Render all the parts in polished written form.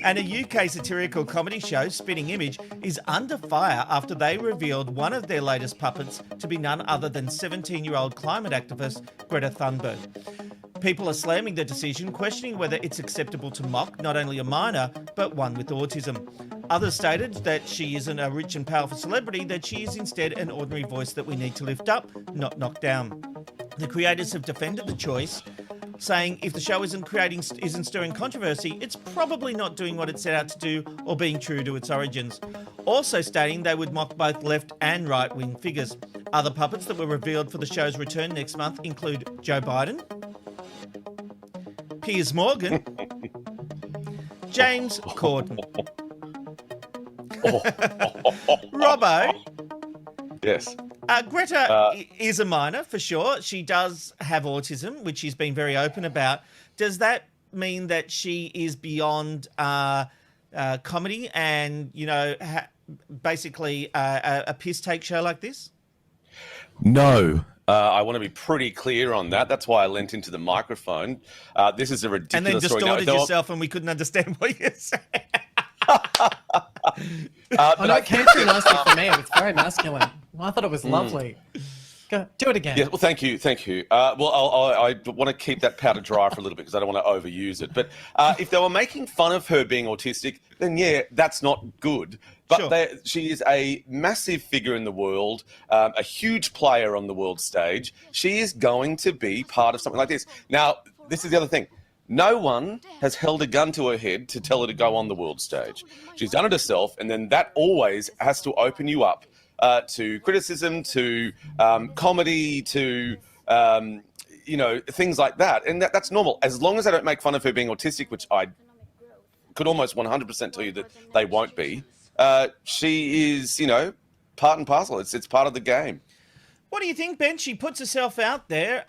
And a UK satirical comedy show, Spitting Image, is under fire after they revealed one of their latest puppets to be none other than 17-year-old climate activist Greta Thunberg. People are slamming the decision, questioning whether it's acceptable to mock not only a minor, but one with autism. Others stated that she isn't a rich and powerful celebrity, that she is instead an ordinary voice that we need to lift up, not knock down. The creators have defended the choice, saying if the show isn't stirring controversy, it's probably not doing what it set out to do or being true to its origins. Also stating they would mock both left and right-wing figures. Other puppets that were revealed for the show's return next month include Joe Biden, Piers Morgan, James Corden. Robbo. Yes. Greta is a minor, for sure. She does have autism, which she's been very open about. Does that mean that she is beyond comedy and, basically a piss-take show like this? No. I want to be pretty clear on that. That's why I leant into the microphone. This is a ridiculous and then distorted story. yourself and we couldn't understand what you're saying. No, it came through nicely for me. It was very masculine. I thought it was lovely. Go, do it again. Yeah, well, thank you. I want to keep that powder dry for a little bit because I don't want to overuse it. But if they were making fun of her being autistic, then yeah, that's not good. But sure. She is a massive figure in the world, a huge player on the world stage. She is going to be part of something like this. Now, this is the other thing. No one has held a gun to her head to tell her to go on the world stage. She's done it herself, and then that always has to open you up to criticism, to comedy, to things like that. And that's normal. As long as they don't make fun of her being autistic, which I could almost 100% tell you that they won't be, she is, part and parcel. It's part of the game. What do you think, Ben? She puts herself out there.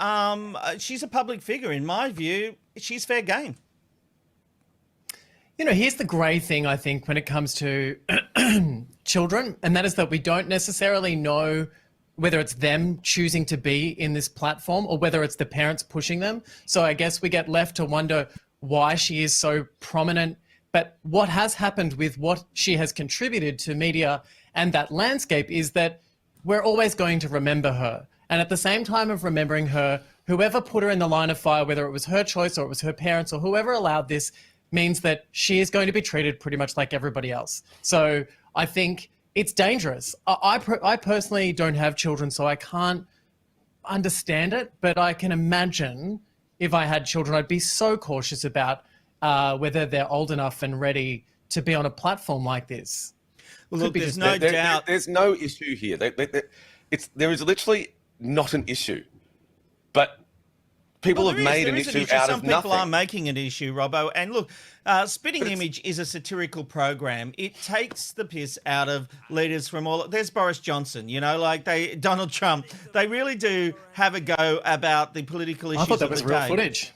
She's a public figure. In my view, she's fair game. Here's the grey thing, I think, when it comes to children, and that is that we don't necessarily know whether it's them choosing to be in this platform or whether it's the parents pushing them. So I guess we get left to wonder why she is so prominent. But what has happened with what she has contributed to media and that landscape is that we're always going to remember her. And at the same time of remembering her, whoever put her in the line of fire, whether it was her choice or it was her parents or whoever allowed this, means that she is going to be treated pretty much like everybody else. So I think it's dangerous. I personally don't have children, so I can't understand it, but I can imagine if I had children, I'd be so cautious about whether they're old enough and ready to be on a platform like this. Well, look, there's no doubt. There's no issue here. There is literally not an issue. But people have made an issue out of nothing. Some people are making an issue, Robbo. And look, Spitting Image is a satirical program. It takes the piss out of leaders from all... There's Boris Johnson, Donald Trump. They really do have a go about the political issues. I thought that was real day. footage.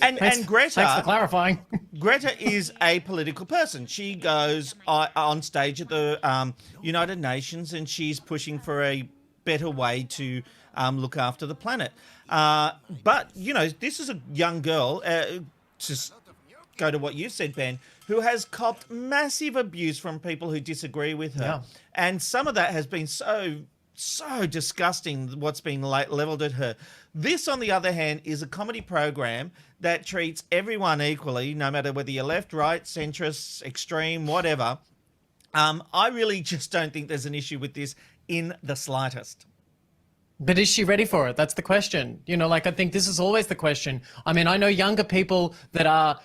and Greta... Thanks for clarifying. Greta is a political person. She goes on stage at the United Nations and she's pushing for a better way to look after the planet. But, this is a young girl, to go to what you said, Ben, who has copped massive abuse from people who disagree with her. Yeah. And some of that has been so disgusting, what's been levelled at her. This, on the other hand, is a comedy program that treats everyone equally, no matter whether you're left, right, centrist, extreme, whatever. I really just don't think there's an issue with this in the slightest. But is she ready for it? That's the question. I think this is always the question. I mean, I know younger people that are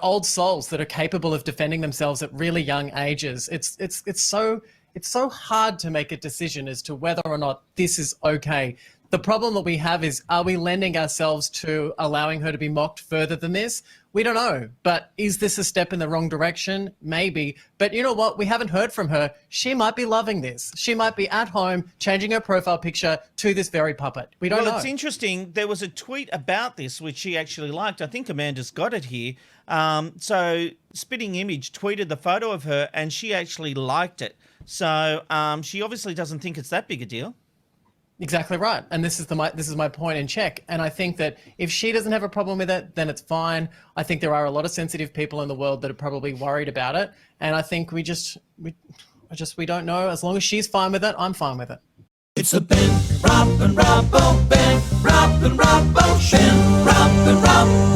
old souls that are capable of defending themselves at really young ages. It's so hard to make a decision as to whether or not this is okay. The problem that we have is, are we lending ourselves to allowing her to be mocked further than this? We don't know. But is this a step in the wrong direction? Maybe. But you know what? We haven't heard from her. She might be loving this. She might be at home changing her profile picture to this very puppet. We don't know. Well, it's interesting. There was a tweet about this which she actually liked. I think Amanda's got it here. So Spitting Image tweeted the photo of her and she actually liked it. So she obviously doesn't think it's that big a deal. Exactly right. And this is my point in check. And I think that if she doesn't have a problem with it, then it's fine. I think there are a lot of sensitive people in the world that are probably worried about it. And I think we don't know. As long as she's fine with it, I'm fine with it. It's a Ben, Rob and Robbo, Ben, Rob and Robbo, Ben, Rob and Rob.